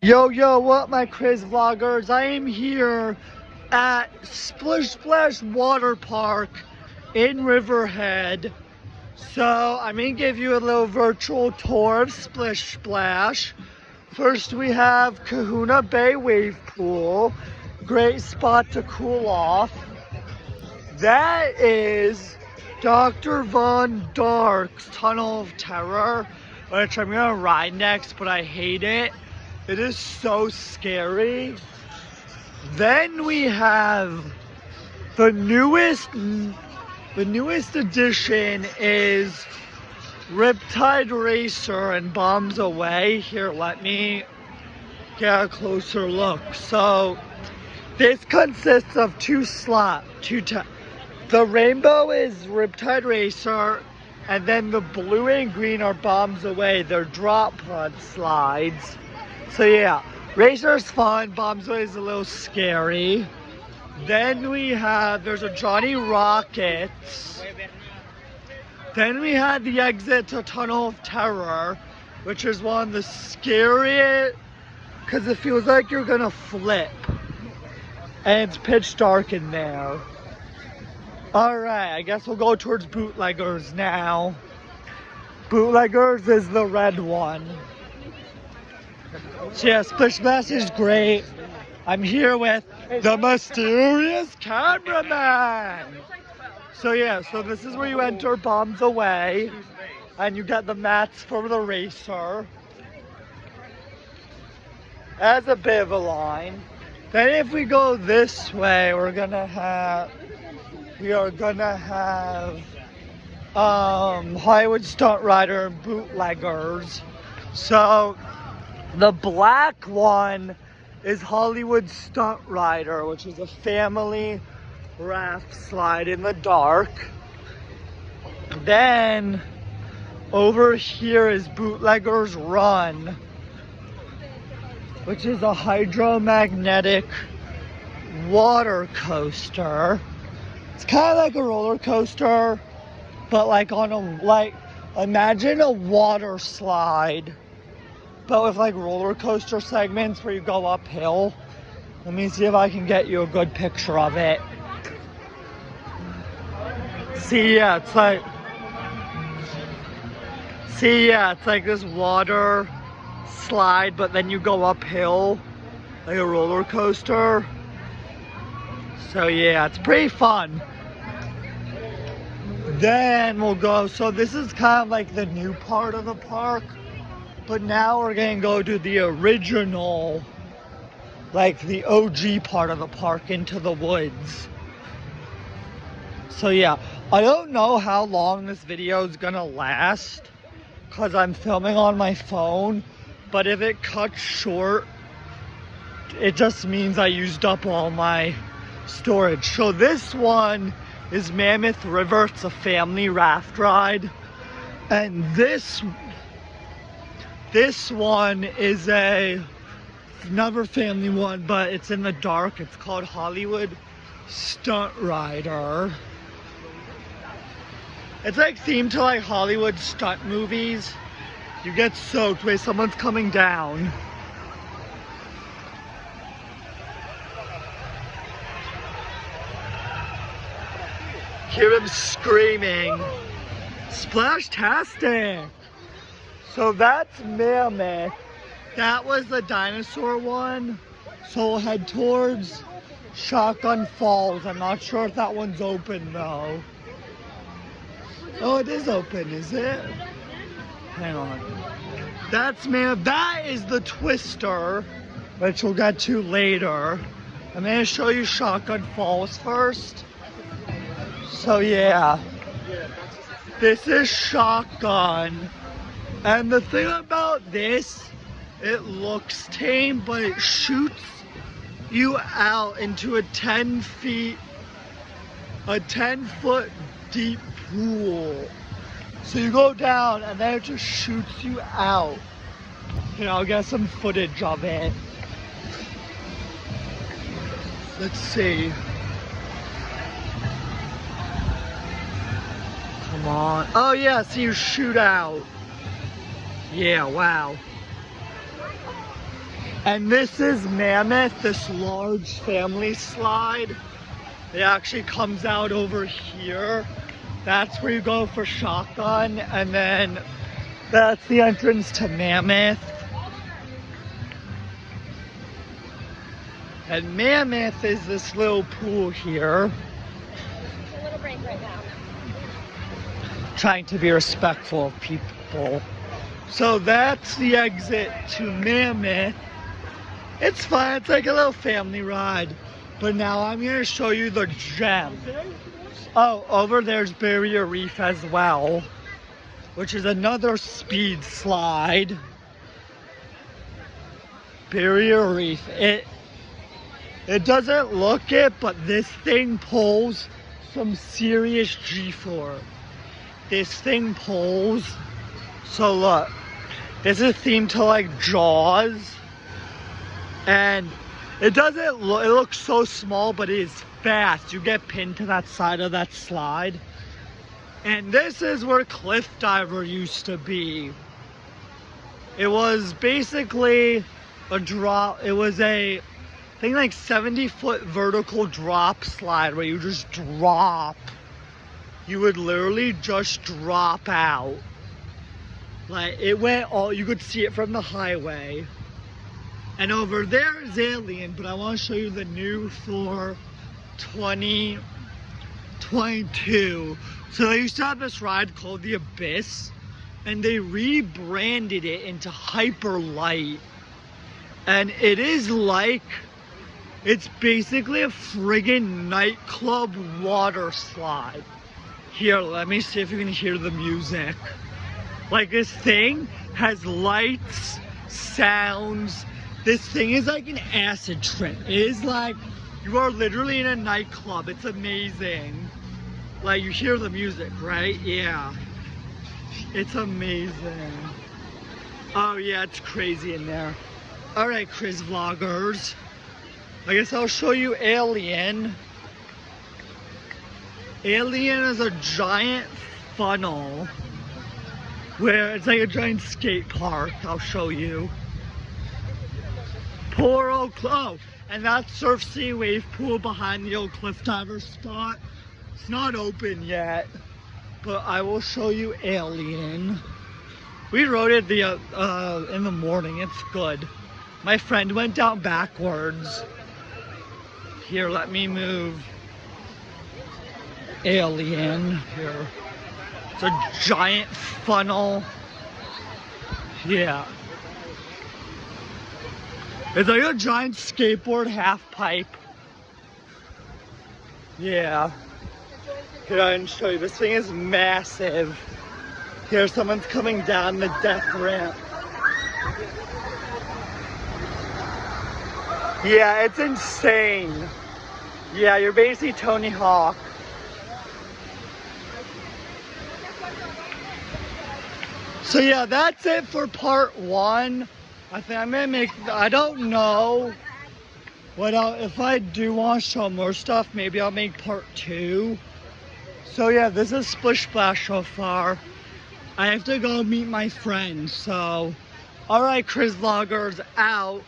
Yo, what my ChrizVloggers? I am here at Splish Splash Water Park in Riverhead. So I'm gonna give you a little virtual tour of Splish Splash. First we have Kahuna Bay Wave Pool. Great spot to cool off. That is Dr. Von Dark's Tunnel of Terror, which I'm gonna ride next, but I hate it. It is so scary. Then we have the newest addition is Riptide Racer and Bombs Away. Here, let me get a closer look. So this consists of two slots. The rainbow is Riptide Racer, and then the blue and green are Bombs Away. They're drop pod slides. So yeah, Racer's fun, Bombs Away is a little scary. Then there's a Johnny Rockets. Then we had the exit to Tunnel of Terror, which is one of the scariest, because it feels like you're gonna flip. And it's pitch dark in there. Alright, I guess we'll go towards Bootleggers now. Bootleggers is the red one. So yeah, Splish Splash is great. I'm here with the mysterious cameraman. So yeah, so this is where you enter Bombs Away, and you get the mats for the racer. As a bit of a line. Then if we go this way, we are gonna have Hollywood Stunt Rider and Bootleggers. So the black one is Hollywood Stunt Rider, which is a family raft slide in the dark. Then over here is Bootleggers Run, which is a hydromagnetic water coaster. It's kind of like a roller coaster, but imagine a water slide, but with like roller coaster segments where you go uphill. Let me see if I can get you a good picture of it. See, yeah, it's like this water slide, but then you go uphill like a roller coaster. So yeah, it's pretty fun. Then we'll go, so this is kind of like the new part of the park, but now we're gonna go to the original, like the OG part of the park, into the woods. So yeah, I don't know how long this video is gonna last because I'm filming on my phone, but if it cuts short, it just means I used up all my storage. So this one is Mammoth River. It's a family raft ride, and this one is another family one, but it's in the dark. It's called Hollywood Stunt Rider. It's like themed to like Hollywood stunt movies. You get soaked when someone's coming down. Hear him screaming. Splash-tastic! So that's Mammoth. That was the dinosaur one. So we'll head towards Shotgun Falls. I'm not sure if that one's open though. Oh, it is open, is it? Hang on. That's Mammoth. That is the Twister, which we'll get to later. I'm gonna show you Shotgun Falls first. So yeah, this is Shotgun, and the thing about this, it looks tame, but it shoots you out into a 10-foot deep pool. So you go down and then it just shoots you out. Here, I'll get some footage of it. Let's see. Come on. Oh yeah, so you shoot out. Yeah, wow. And this is Mammoth, this large family slide. It actually comes out over here. That's where you go for shotgun, and then that's the entrance to Mammoth. And Mammoth is this little pool here. It's a little break right now. Trying to be respectful of people. So that's the exit to Mammoth. It's fun, it's like a little family ride. But now I'm gonna show you the gem. Oh, over there's Barrier Reef as well, which is another speed slide. Barrier Reef. It doesn't look it, but this thing pulls some serious G4. This thing pulls. So look, this is themed to like Jaws. And it doesn't look, it looks so small, but it is fast. You get pinned to that side of that slide. And this is where Cliff Diver used to be. It was basically a drop, it was a, I think like 70-foot vertical drop slide where you just drop. You would literally just drop out. Like it went all, you could see it from the highway. And over there is Alien, but I want to show you the new for 2022. So they used to have this ride called the Abyss, and they rebranded it into Hyper Light. And it is like, it's basically a friggin' nightclub water slide. Here, let me see if you can hear the music. Like this thing has lights, sounds. This thing is like an acid trip. It is like, you are literally in a nightclub. It's amazing. Like you hear the music, right? Yeah. It's amazing. Oh yeah, it's crazy in there. All right, ChrizVloggers. I guess I'll show you Alien. Alien is a giant funnel where it's like a giant skate park. I'll show you. Poor old, oh, and that Surf Sea Wave pool behind the old Cliff Diver spot. It's not open yet, but I will show you Alien. We rode it in the morning. It's good. My friend went down backwards. Here, let me move Alien here. It's a giant funnel. Yeah. It's like a giant skateboard half pipe. Yeah. Here, I can show you. This thing is massive. Here, someone's coming down the death ramp. Yeah, it's insane. Yeah, you're basically Tony Hawk. So yeah, that's it for part one. I think I'm gonna make, I don't know what if I do want to show more stuff, maybe I'll make part two. So yeah, this is Splish Splash so far. I have to go meet my friends, so alright, ChrizVloggers out.